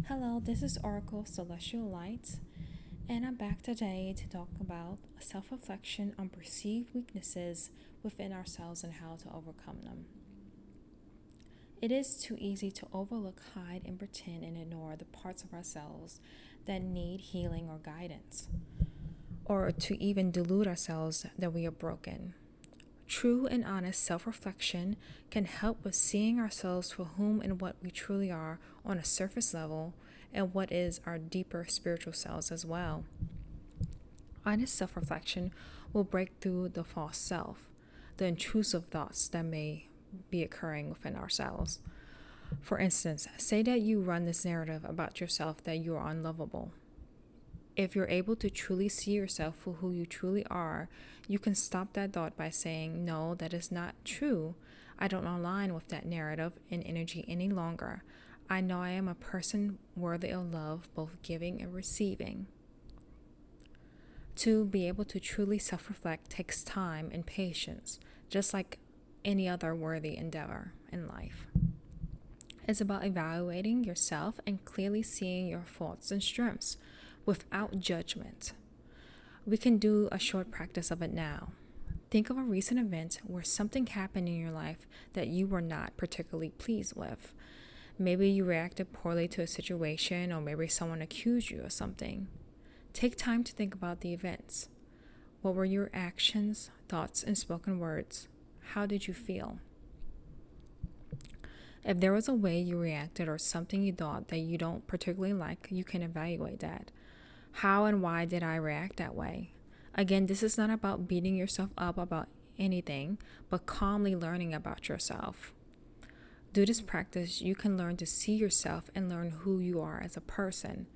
Hello, this is Oracle Celestial Light, and I'm back today to talk about self reflection on perceived weaknesses within ourselves and how to overcome them. It is too easy to overlook, hide, and pretend and ignore the parts of ourselves that need healing or guidance, or to even delude ourselves that we are broken. True and honest self reflection can help with seeing ourselves for whom and what we truly are on a surface level and what is our deeper spiritual selves as well. Honest self reflection will break through the false self, the intrusive thoughts that may be occurring within ourselves. For instance, say that you run this narrative about yourself that you are unlovable. If you're able to truly see yourself for who you truly are, you can stop that thought by saying, no, that is not true. I don't align with that narrative and energy any longer. I know I am a person worthy of love, both giving and receiving. To be able to truly self reflect takes time and patience, just like any other worthy endeavor in life. It's about evaluating yourself and clearly seeing your faults and strengths without judgment. We can do a short practice of it now. Think of a recent event where something happened in your life that you were not particularly pleased with. Maybe you reacted poorly to a situation, or maybe someone accused you of something. Take time to think about the events. What were your actions, thoughts, and spoken words? How did you feel? If there was a way you reacted or something you thought that you don't particularly like, you can evaluate that. How and why did I react that way? Again, this is not about beating yourself up about anything, but calmly learning about yourself. Do this practice, you can learn to see yourself and learn who you are as a person.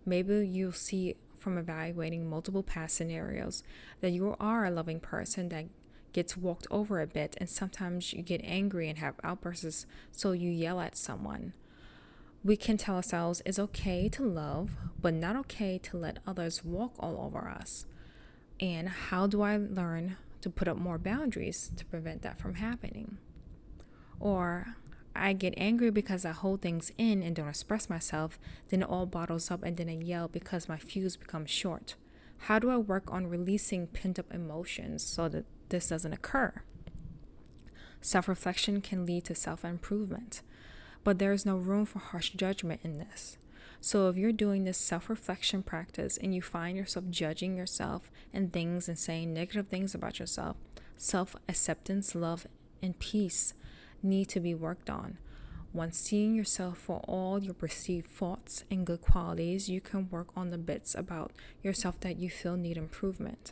Maybe you'll see from evaluating multiple past scenarios that you are a loving person that gets walked over a bit, and sometimes you get angry and have outbursts, so you yell at someone. We can tell ourselves it's okay to love, but not okay to let others walk all over us. And how do I learn to put up more boundaries to prevent that from happening? Or I get angry because I hold things in and don't express myself, then it all bottles up and then I yell because my fuse becomes short. How do I work on releasing pent up emotions so that this doesn't occur? Self reflection can lead to self improvement, but there is no room for harsh judgment in this. So if you're doing this self reflection practice and you find yourself judging yourself and things and saying negative things about yourself, self acceptance, love, and peace need to be worked on. Once seeing yourself for all your perceived faults and good qualities, you can work on the bits about yourself that you feel need improvement.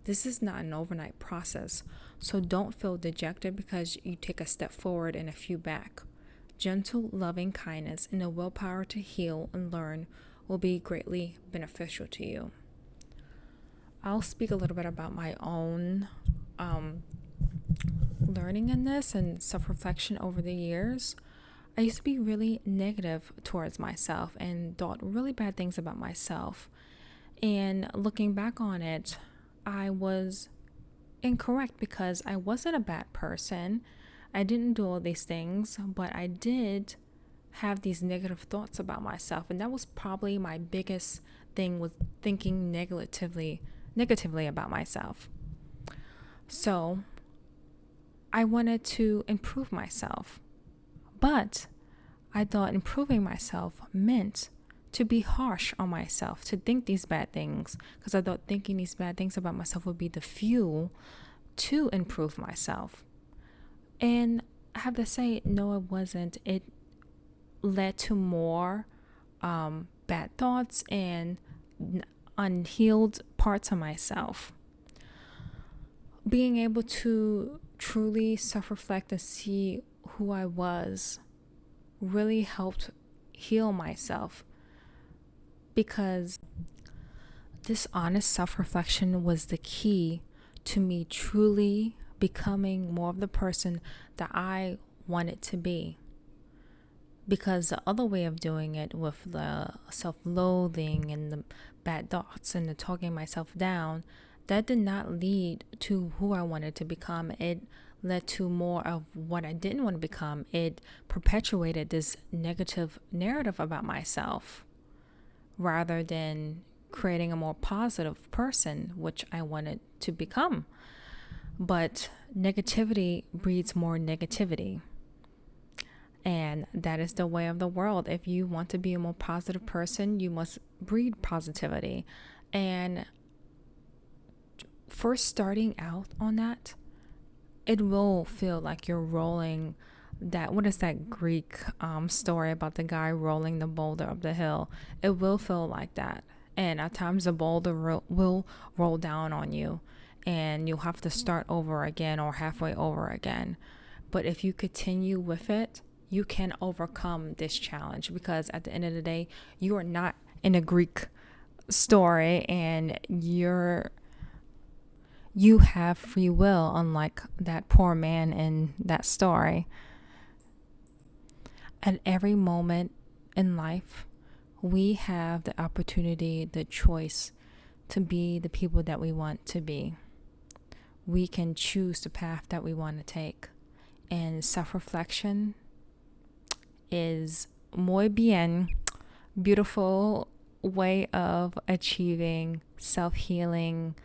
This is not an overnight process, so don't feel dejected because you take a step forward and a few back. Gentle, loving kindness and the willpower to heal and learn will be greatly beneficial to you. I'll speak a little bit about my own learning in this and self-reflection over the years. I used to be really negative towards myself and thought really bad things about myself. And looking back on it, I was incorrect because I wasn't a bad person. I didn't do all these things, but I did have these negative thoughts about myself. And that was probably my biggest thing, was thinking negatively about myself. So I wanted to improve myself. But I thought improving myself meant to be harsh on myself, to think these bad things, because I thought thinking these bad things about myself would be the fuel to improve myself. And I have to say, no, it wasn't. It led to more bad thoughts and unhealed parts of myself. Being able to truly self-reflect and see who I was really helped heal myself, because this honest self-reflection was the key to me truly becoming more of the person that I wanted to be. Because the other way of doing it, with the self-loathing and the bad thoughts and the talking myself down, that did not lead to who I wanted to become. It led to more of what I didn't want to become. It perpetuated this negative narrative about myself rather than creating a more positive person, which I wanted to become. But negativity breeds more negativity. And that is the way of the world. If you want to be a more positive person, you must breed positivity. And first starting out on that, it will feel like you're rolling that, what is that Greek story about the guy rolling the boulder up the hill? It will feel like that. And at times the boulder will roll down on you and you'll have to start over again or halfway over again. But if you continue with it, you can overcome this challenge, because at the end of the day, you are not in a Greek story, and you have free will, unlike that poor man in that story. At every moment in life, we have the opportunity, the choice to be the people that we want to be. We can choose the path that we want to take. And self-reflection is muy bien, beautiful way of achieving self-healing,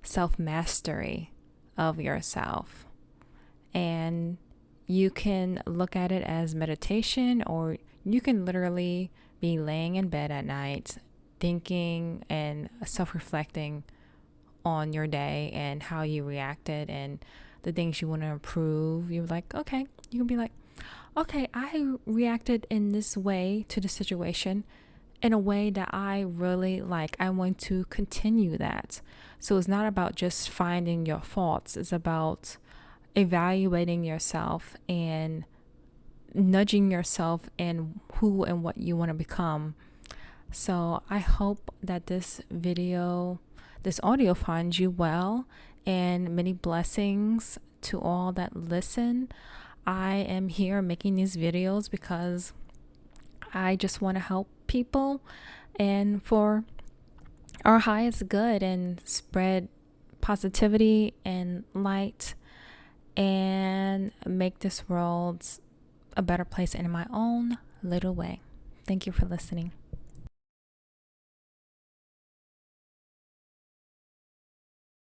self-mastery of yourself. And you can look at it as meditation, or you can literally be laying in bed at night thinking and self-reflecting on your day and how you reacted and the things you want to improve. You're like, okay, you can be like, okay, I reacted in this way to the situation in a way that I really like. I want to continue that. So it's not about just finding your faults. It's about evaluating yourself and nudging yourself in who and what you want to become. So I hope that this audio finds you well, and many blessings to all that listen. I am here making these videos because I just want to help people and for our highest good, and spread positivity and light and make this world a better place in my own little way. Thank you for listening.